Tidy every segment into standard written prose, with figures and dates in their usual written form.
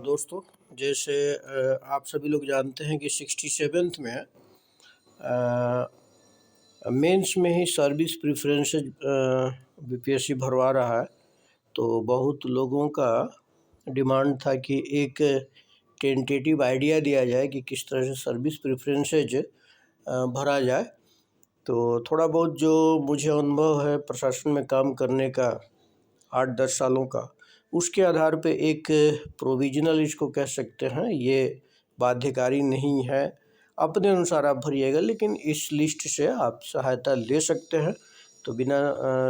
दोस्तों, जैसे आप सभी लोग जानते हैं कि 67th में मेंस में ही सर्विस प्रेफरेंसेस बीपीएससी भरवा रहा है। तो बहुत लोगों का डिमांड था कि एक टेंटेटिव आइडिया दिया जाए कि किस तरह से सर्विस प्रेफरेंसेज भरा जाए। तो थोड़ा बहुत जो मुझे अनुभव है प्रशासन में काम करने का 8-10 सालों का, उसके आधार पे एक प्रोविजनल इसको कह सकते हैं, ये बाध्यकारी नहीं है। अपने अनुसार आप भरिएगा, लेकिन इस लिस्ट से आप सहायता ले सकते हैं। तो बिना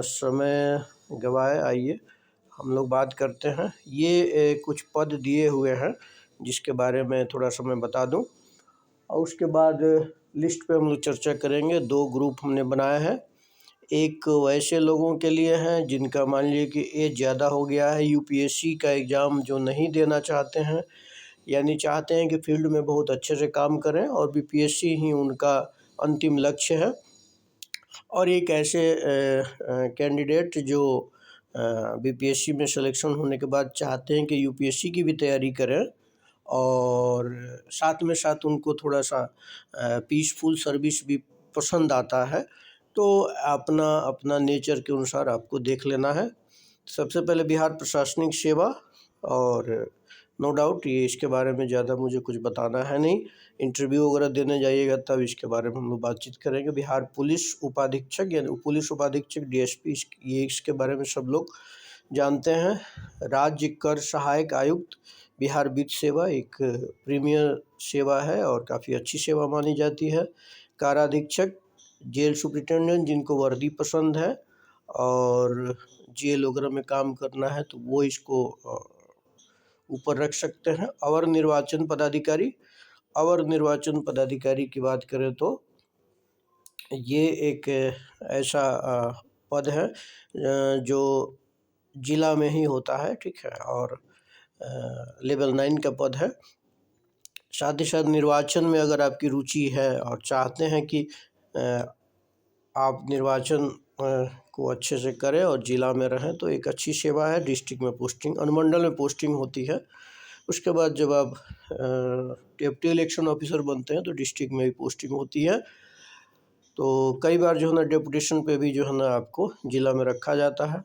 समय गवाए आइए हम लोग बात करते हैं। ये कुछ पद दिए हुए हैं जिसके बारे में थोड़ा सा मैं बता दूं, और उसके बाद लिस्ट पे हम लोग चर्चा करेंगे। 2 ग्रुप हमने बनाए हैं। एक वैसे लोगों के लिए हैं जिनका मान लीजिए कि एज ज़्यादा हो गया है, यूपीएससी का एग्ज़ाम जो नहीं देना चाहते हैं, यानी चाहते हैं कि फील्ड में बहुत अच्छे से काम करें और बीपीएससी ही उनका अंतिम लक्ष्य है। और एक ऐसे कैंडिडेट जो बीपीएससी में सिलेक्शन होने के बाद चाहते हैं कि यूपीएससी की भी तैयारी करें और साथ में साथ उनको थोड़ा सा पीसफुल सर्विस भी पसंद आता है। तो अपना अपना नेचर के अनुसार आपको देख लेना है। सबसे पहले बिहार प्रशासनिक सेवा, और नो डाउट ये इसके बारे में ज़्यादा मुझे कुछ बताना है नहीं। इंटरव्यू वगैरह देने जाइएगा तब इसके बारे में हम लोग बातचीत करेंगे। बिहार पुलिस उपाधीक्षक यानी पुलिस उपाधीक्षक डीएसपी, ये इसके बारे में सब लोग जानते हैं। राज्य कर सहायक आयुक्त, बिहार वित्त सेवा एक प्रीमियर सेवा है और काफ़ी अच्छी सेवा मानी जाती है। काराधीक्षक, जेल सुप्रिटेंडेंट जिनको वर्दी पसंद है और जेल वगैरह में काम करना है तो वो इसको ऊपर रख सकते हैं। अवर निर्वाचन पदाधिकारी, अवर निर्वाचन पदाधिकारी की बात करें तो ये एक ऐसा पद है जो जिला में ही होता है, ठीक है, और लेवल 9 का पद है। साथ ही साथ निर्वाचन में अगर आपकी रुचि है और चाहते हैं कि आप निर्वाचन को अच्छे से करें और ज़िला में रहें, तो एक अच्छी सेवा है। डिस्ट्रिक्ट में पोस्टिंग, अनुमंडल में पोस्टिंग होती है। उसके बाद जब आप डिप्टी इलेक्शन ऑफिसर बनते हैं तो डिस्ट्रिक्ट में भी पोस्टिंग होती है। तो कई बार जो है ना डेपुटेशन पे भी जो है ना आपको ज़िला में रखा जाता है।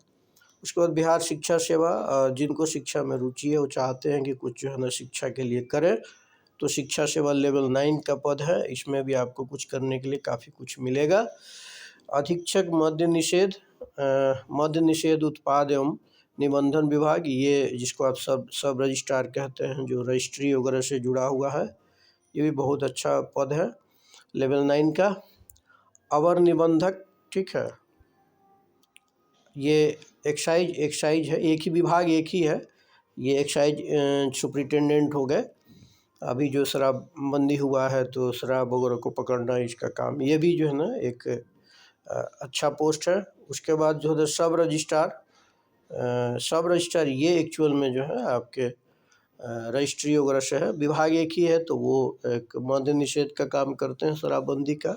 उसके बाद बिहार शिक्षा सेवा, जिनको शिक्षा में रुचि है, वो चाहते हैं कि कुछ जो है ना शिक्षा के लिए करें, तो शिक्षा सेवा लेवल 9 का पद है। इसमें भी आपको कुछ करने के लिए काफ़ी कुछ मिलेगा। अधीक्षक मद्य निषेध उत्पाद एवं निबंधन विभाग, ये जिसको आप सब रजिस्ट्रार कहते हैं, जो रजिस्ट्री वगैरह से जुड़ा हुआ है, ये भी बहुत अच्छा पद है लेवल 9 का। अवर निबंधक, ठीक है, ये एक्साइज है, एक ही विभाग एक ही है। ये एक्साइज सुप्रिटेंडेंट हो गए। अभी जो शराबबंदी हुआ है तो शराब वगैरह को पकड़ना इसका काम, ये भी जो है ना एक अच्छा पोस्ट है। उसके बाद जो है सब रजिस्ट्रार ये एक्चुअल में जो है आपके रजिस्ट्री वगैरह से है। विभाग एक ही है तो वो एक मद्य निषेध का काम करते हैं, शराबबंदी का।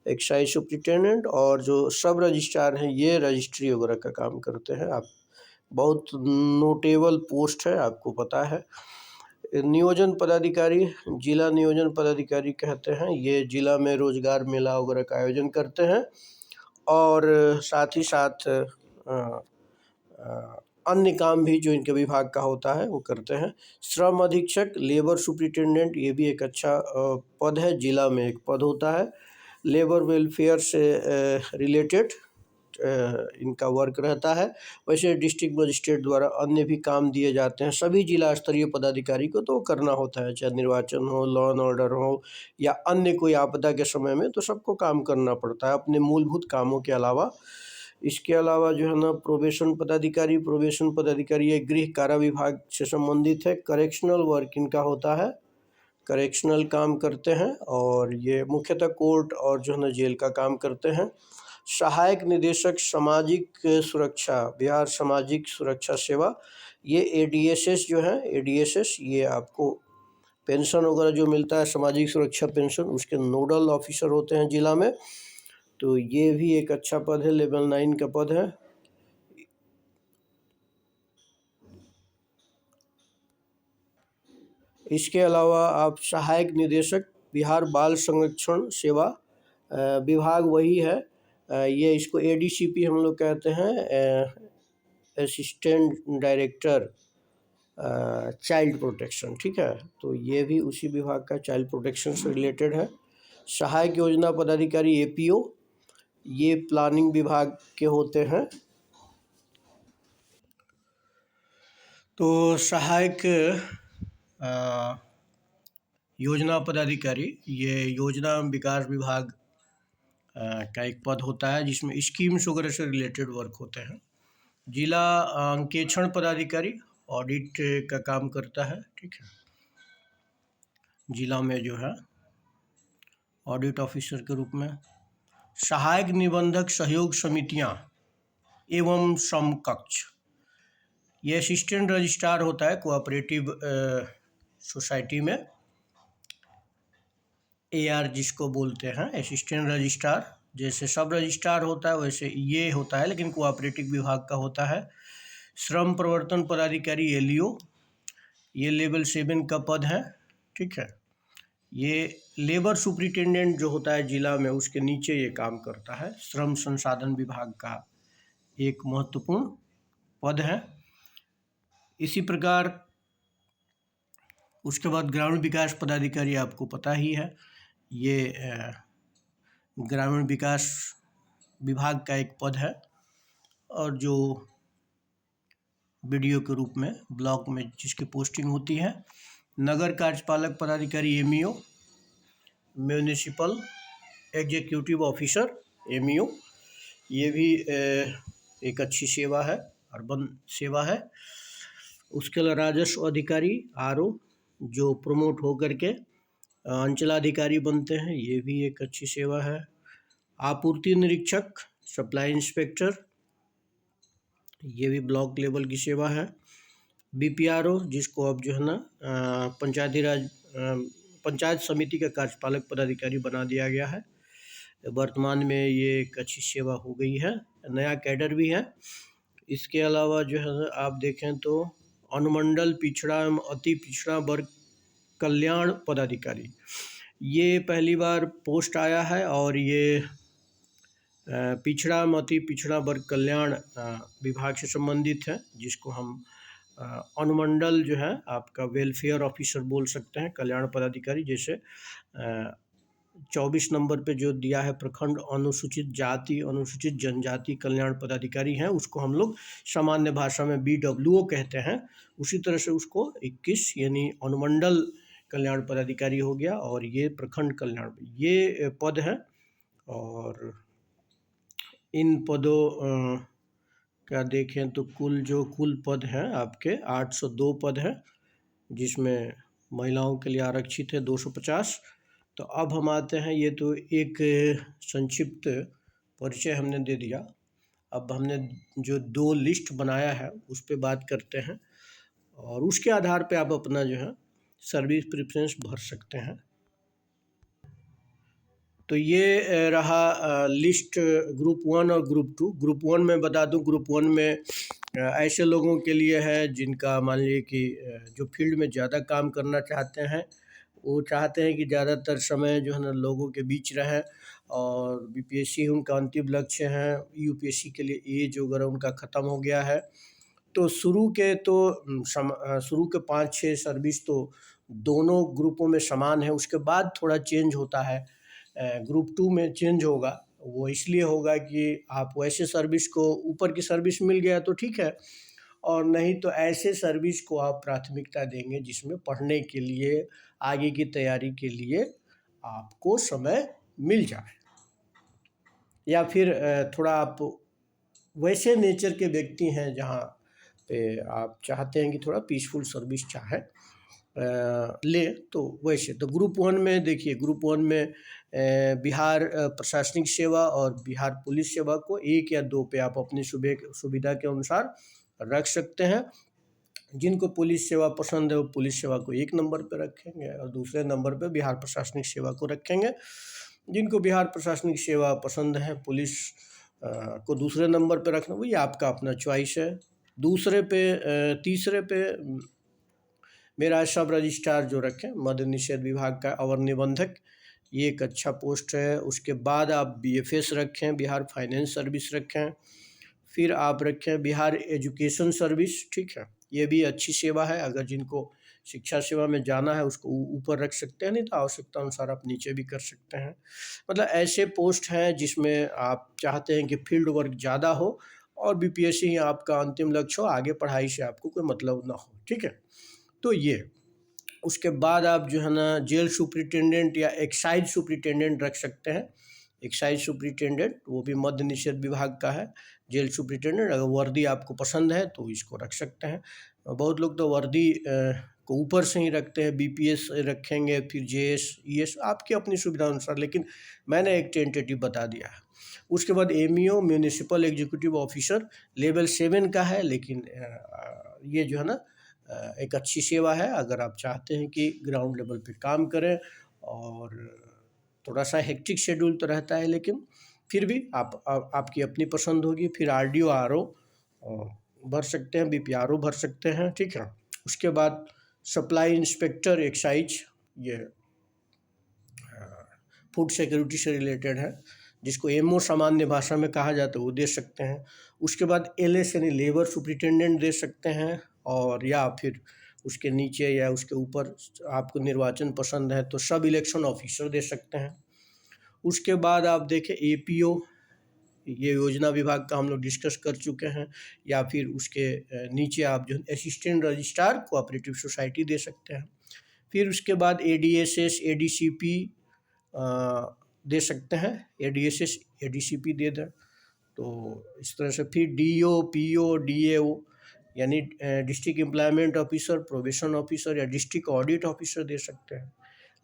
एक्साइज सुप्रिटेंडेंट और जो सब रजिस्ट्रार हैं ये रजिस्ट्री वगैरह का काम करते हैं। आप बहुत नोटेबल पोस्ट है, आपको पता है। नियोजन पदाधिकारी, जिला नियोजन पदाधिकारी कहते हैं, ये जिला में रोजगार मेला वगैरह का आयोजन करते हैं और साथ ही साथ अन्य काम भी जो इनके विभाग का होता है वो करते हैं। श्रम अधीक्षक, लेबर सुप्रिटेंडेंट, ये भी एक अच्छा पद है, जिला में एक पद होता है। लेबर वेलफेयर से रिलेटेड इनका वर्क रहता है। वैसे डिस्ट्रिक्ट मजिस्ट्रेट द्वारा अन्य भी काम दिए जाते हैं सभी जिला स्तरीय पदाधिकारी को, तो करना होता है, चाहे निर्वाचन हो, लॉ एंड ऑर्डर हो या अन्य कोई आपदा के समय में, तो सबको काम करना पड़ता है अपने मूलभूत कामों के अलावा। इसके अलावा जो है ना प्रोबेशन पदाधिकारी ये गृह कारा विभाग से संबंधित है। करेक्शनल वर्क इनका होता है, करेक्शनल काम करते हैं और ये मुख्यतः कोर्ट और जो है ना जेल का काम करते हैं। सहायक निदेशक सामाजिक सुरक्षा, बिहार सामाजिक सुरक्षा सेवा, ये एडीएसएस जो है, एडीएसएस ये आपको पेंशन वगैरह जो मिलता है, सामाजिक सुरक्षा पेंशन, उसके नोडल ऑफिसर होते हैं जिला में। तो ये भी एक अच्छा पद है, लेवल 9 का पद है। इसके अलावा आप सहायक निदेशक बिहार बाल संरक्षण सेवा विभाग वही है। ये इसको एडीसीपी हम लोग कहते हैं, असिस्टेंट डायरेक्टर चाइल्ड प्रोटेक्शन, ठीक है। तो ये भी उसी विभाग का चाइल्ड प्रोटेक्शन से रिलेटेड है। सहायक योजना पदाधिकारी एपीओ, ये प्लानिंग विभाग के होते हैं। तो सहायक योजना पदाधिकारी ये योजना विकास विभाग का एक पद होता है जिसमें स्कीम्स वगैरह से रिलेटेड वर्क होते हैं। जिला अंकेक्षण पदाधिकारी ऑडिट का काम करता है, ठीक है। जिला में जो है ऑडिट ऑफिसर के रूप में। सहायक निबंधक सहयोग समितियां एवं समकक्ष, ये असिस्टेंट रजिस्ट्रार होता है कोऑपरेटिव सोसाइटी में, एआर जिसको बोलते हैं, असिस्टेंट रजिस्ट्रार। जैसे सब रजिस्ट्रार होता है वैसे ये होता है, लेकिन कोऑपरेटिव विभाग का होता है। श्रम प्रवर्तन पदाधिकारी एलईओ, ये लेवल 7 का पद है, ठीक है। ये लेबर सुपरिटेंडेंट जो होता है जिला में, उसके नीचे ये काम करता है। श्रम संसाधन विभाग का एक महत्वपूर्ण पद है। इसी प्रकार उसके बाद ग्रामीण विकास पदाधिकारी आपको पता ही है, ये ग्रामीण विकास विभाग का एक पद है, और जो बीडीओ के रूप में ब्लॉक में जिसकी पोस्टिंग होती है। नगर कार्यपालक पदाधिकारी MEO, municipal executive officer MEO, ये भी एक अच्छी सेवा है, अर्बन सेवा है। उसके अलावा राजस्व अधिकारी आरओ, जो प्रमोट होकर के अंचलाधिकारी बनते हैं, ये भी एक अच्छी सेवा है। आपूर्ति निरीक्षक सप्लाई इंस्पेक्टर, ये भी ब्लॉक लेवल की सेवा है। बीपीआरओ, जिसको अब जो है ना पंचायती राज पंचायत समिति का कार्यपालक पदाधिकारी बना दिया गया है। वर्तमान में ये एक अच्छी सेवा हो गई है, नया कैडर भी है। इसके अलावा जो है आप देखें तो अनुमंडल पिछड़ा एवं अति पिछड़ा वर्ग कल्याण पदाधिकारी, ये पहली बार पोस्ट आया है, और ये पिछड़ा एवं अति पिछड़ा वर्ग कल्याण विभाग से संबंधित है, जिसको हम अनुमंडल जो है आपका वेलफेयर ऑफिसर बोल सकते हैं, कल्याण पदाधिकारी। जैसे 24 नंबर पे जो दिया है प्रखंड अनुसूचित जाति अनुसूचित जनजाति कल्याण पदाधिकारी हैं, उसको हम लोग सामान्य भाषा में बीडब्ल्यूओ कहते हैं। उसी तरह से उसको 21 यानी अनुमंडल कल्याण पदाधिकारी हो गया, और ये प्रखंड कल्याण, ये पद है। और इन पदों का देखें तो कुल पद हैं आपके 802 पद हैं, जिसमें महिलाओं के लिए आरक्षित है 250। तो अब हम आते हैं, ये तो एक संक्षिप्त परिचय हमने दे दिया। अब हमने जो 2 लिस्ट बनाया है उस पर बात करते हैं, और उसके आधार पे आप अपना जो है सर्विस प्रेफरेंस भर सकते हैं। तो ये रहा लिस्ट ग्रुप 1 और ग्रुप 2। ग्रुप 1 में बता दूं, ग्रुप 1 में ऐसे लोगों के लिए है जिनका मान लीजिए कि जो फील्ड में ज़्यादा काम करना चाहते हैं, वो चाहते हैं कि ज़्यादातर समय जो है ना लोगों के बीच रहें, और बीपीएससी उनका अंतिम लक्ष्य है। यूपीएससी के लिए एज वगैरह उनका ख़त्म हो गया है। तो शुरू के 5-6 सर्विस तो दोनों ग्रुपों में समान है, उसके बाद थोड़ा चेंज होता है। ग्रुप 2 में चेंज होगा, वो इसलिए होगा कि आप वैसे सर्विस को, ऊपर की सर्विस मिल गया तो ठीक है, और नहीं तो ऐसे सर्विस को आप प्राथमिकता देंगे जिसमें पढ़ने के लिए, आगे की तैयारी के लिए आपको समय मिल जाए, या फिर थोड़ा आप वैसे नेचर के व्यक्ति हैं जहाँ पे आप चाहते हैं कि थोड़ा पीसफुल सर्विस चाहे ले, तो वैसे। तो ग्रुप 1 में देखिए, ग्रुप 1 में बिहार प्रशासनिक सेवा और बिहार पुलिस सेवा को 1 या 2 पे आप अपनी सुविधा के अनुसार रख सकते हैं। जिनको पुलिस सेवा पसंद है वो पुलिस सेवा को 1 नंबर पे रखेंगे, और दूसरे नंबर पे बिहार प्रशासनिक सेवा को रखेंगे। जिनको बिहार प्रशासनिक सेवा पसंद है, पुलिस को दूसरे नंबर पे रखना, वो ये आपका अपना चॉइस है। तीसरे पे मेरा सब रजिस्ट्रार जो रखें मद्य निषेध विभाग का अवर निबंधक, ये एक अच्छा पोस्ट है। उसके बाद आप बीएफएस रखें, बिहार फाइनेंस सर्विस रखें। फिर आप रखें बिहार एजुकेशन सर्विस, ठीक है, ये भी अच्छी सेवा है। अगर जिनको शिक्षा सेवा में जाना है उसको ऊपर रख सकते हैं, नहीं तो आवश्यकता अनुसार आप नीचे भी कर सकते हैं। मतलब ऐसे पोस्ट हैं जिसमें आप चाहते हैं कि फील्ड वर्क ज़्यादा हो और बीपीएससी ही आपका अंतिम लक्ष्य हो, आगे पढ़ाई से आपको कोई मतलब ना हो, ठीक है। तो ये उसके बाद आप जो है ना जेल सुप्रिटेंडेंट या एक्साइज सुप्रिटेंडेंट रख सकते हैं। एक्साइज सुप्रिटेंडेंट वो भी मद्य निषेध विभाग का है। जेल सुप्रिटेंडेंट अगर वर्दी आपको पसंद है तो इसको रख सकते हैं। बहुत लोग तो वर्दी को ऊपर से ही रखते हैं, बीपीएस रखेंगे फिर जेएस ईएस, आपकी अपनी सुविधा अनुसार, लेकिन मैंने एक टेंटेटिव बता दिया है। उसके बाद MEO municipal executive officer level 7 का है, लेकिन ये जो है ना एक अच्छी सेवा है। अगर आप चाहते हैं कि ग्राउंड लेवल पे काम करें, और थोड़ा सा हेक्टिक शेड्यूल तो रहता है, लेकिन फिर भी आपकी अपनी पसंद होगी। फिर आरडीओ आरओ भर सकते हैं, बीपीआरओ भर सकते हैं, ठीक है। उसके बाद सप्लाई इंस्पेक्टर एक्साइज, ये फूड सिक्योरिटी से रिलेटेड है, जिसको एमओ सामान्य भाषा में कहा जाता है, वो दे सकते हैं। उसके बाद एलएस यानी लेबर सुप्रिटेंडेंट दे सकते हैं, और या फिर उसके नीचे या उसके ऊपर आपको निर्वाचन पसंद है तो सब इलेक्शन ऑफिसर दे सकते हैं। उसके बाद आप देखें एपीओ, ये योजना विभाग का हम लोग डिस्कस कर चुके हैं। या फिर उसके नीचे आप जो असिस्टेंट रजिस्ट्रार कोऑपरेटिव सोसाइटी दे सकते हैं। फिर उसके बाद एडीएसएस एडीसीपी दे सकते हैं, एडीएसएस एडीसीपी दे दें तो इस तरह से। फिर डीओ पीओ डीएओ यानी district employment officer, probation officer या डिस्ट्रिक्ट ऑडिट ऑफिसर दे सकते हैं।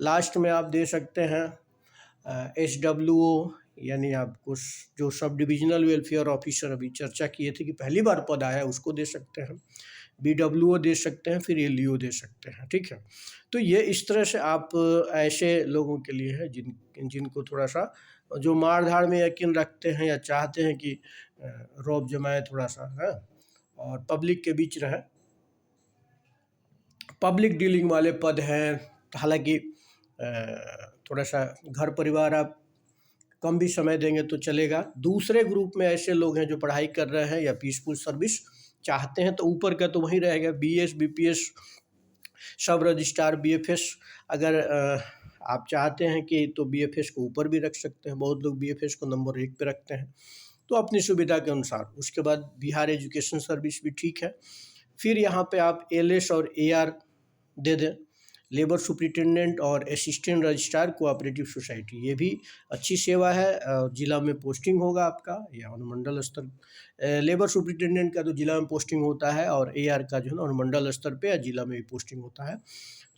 लास्ट में आप दे सकते हैं एसडब्ल्यूओ, यानी आपको जो सब डिविजनल वेलफेयर ऑफिसर अभी चर्चा किए थे कि पहली बार पद आया है, उसको दे सकते हैं। बीडब्ल्यूओ दे सकते हैं, फिर एलईओ दे सकते हैं, ठीक है। तो ये इस तरह से आप ऐसे लोगों के लिए है जिनको थोड़ा सा जो मार धाड़ में यकीन रखते हैं या चाहते हैं कि रौब जमाए थोड़ा सा है और पब्लिक के बीच रहे, पब्लिक डीलिंग वाले पद हैं। हालांकि थोड़ा सा घर परिवार आप कम भी समय देंगे तो चलेगा। दूसरे ग्रुप में ऐसे लोग हैं जो पढ़ाई कर रहे हैं या पीसफुल सर्विस चाहते हैं, तो ऊपर का तो वहीं रहेगा, बीएस बीपीएस सब रजिस्ट्रार बीएफएस। अगर आप चाहते हैं कि तो बीएफएस को ऊपर भी रख सकते हैं, बहुत लोग बीएफएस को नंबर 1 पे रखते हैं, तो अपनी सुविधा के अनुसार। उसके बाद बिहार एजुकेशन सर्विस भी ठीक है। फिर यहाँ पे आप एलएस और एआर दे दें, लेबर सुप्रिटेंडेंट और असिस्टेंट रजिस्ट्रार कोऑपरेटिव सोसाइटी, ये भी अच्छी सेवा है। जिला में पोस्टिंग होगा आपका या अनुमंडल स्तर। लेबर सुप्रिटेंडेंट का तो जिला में पोस्टिंग होता है, और एआर का जो है ना अनुमंडल स्तर पे या जिला में भी पोस्टिंग होता है।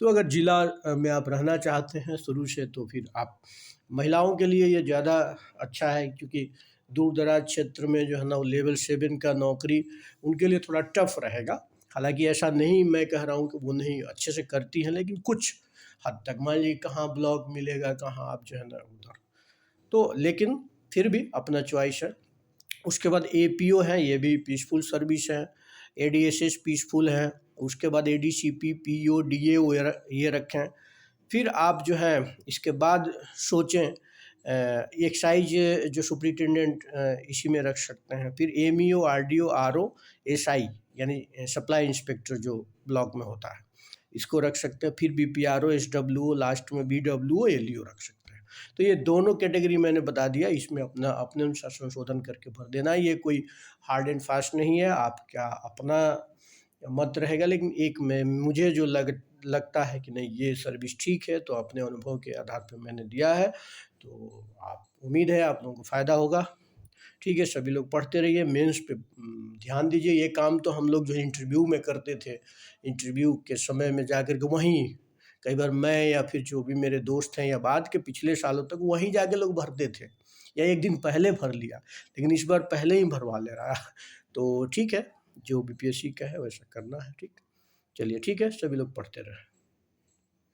तो अगर जिला में आप रहना चाहते हैं शुरू से, तो फिर आप, महिलाओं के लिए ये ज़्यादा अच्छा है, क्योंकि दूर दराज क्षेत्र में जो है ना लेवल 7 का नौकरी उनके लिए थोड़ा टफ रहेगा। हालांकि ऐसा नहीं मैं कह रहा हूँ कि वो नहीं अच्छे से करती हैं, लेकिन कुछ हद तक, मान लीजिए कहाँ ब्लॉक मिलेगा, कहाँ आप जो है ना उधर, तो लेकिन फिर भी अपना चॉइस है। उसके बाद एपीओ है, ये भी पीसफुल सर्विस है। एडीएसएस पीसफुल है। उसके बाद एडीसीपी पीओ डीएओ ये रखें। फिर आप जो है इसके बाद सोचें, एक्साइज जो सुप्रिटेंडेंट इसी में रख सकते हैं। फिर एमईओ आरडीओ आरओ एसआई यानी सप्लाई इंस्पेक्टर जो ब्लॉक में होता है, इसको रख सकते हैं। फिर बीपीआरओ एसडब्ल्यूओ, लास्ट में बीडब्ल्यूओ एलईओ रख सकते हैं। तो ये दोनों कैटेगरी मैंने बता दिया, इसमें अपने अनुसार संशोधन करके भर देना। ये कोई हार्ड एंड फास्ट नहीं है, आपका अपना मत रहेगा। लेकिन एक में मुझे जो लगता है कि नहीं ये सर्विस ठीक है, तो अपने अनुभव के आधार पर मैंने दिया है। तो आप, उम्मीद है आप लोगों को फ़ायदा होगा। ठीक है, सभी लोग पढ़ते रहिए, मेंस पे ध्यान दीजिए। ये काम तो हम लोग जो इंटरव्यू में करते थे, इंटरव्यू के समय में जाकर के वहीं, कई बार मैं या फिर जो भी मेरे दोस्त हैं या बाद के पिछले सालों तक वहीं जाके लोग भरते थे, या एक दिन पहले भर लिया, लेकिन इस बार पहले ही भरवा ले रहा है। तो ठीक है, जो बीपीएससी का है वैसा करना है। ठीक, चलिए ठीक है, सभी लोग पढ़ते रहें।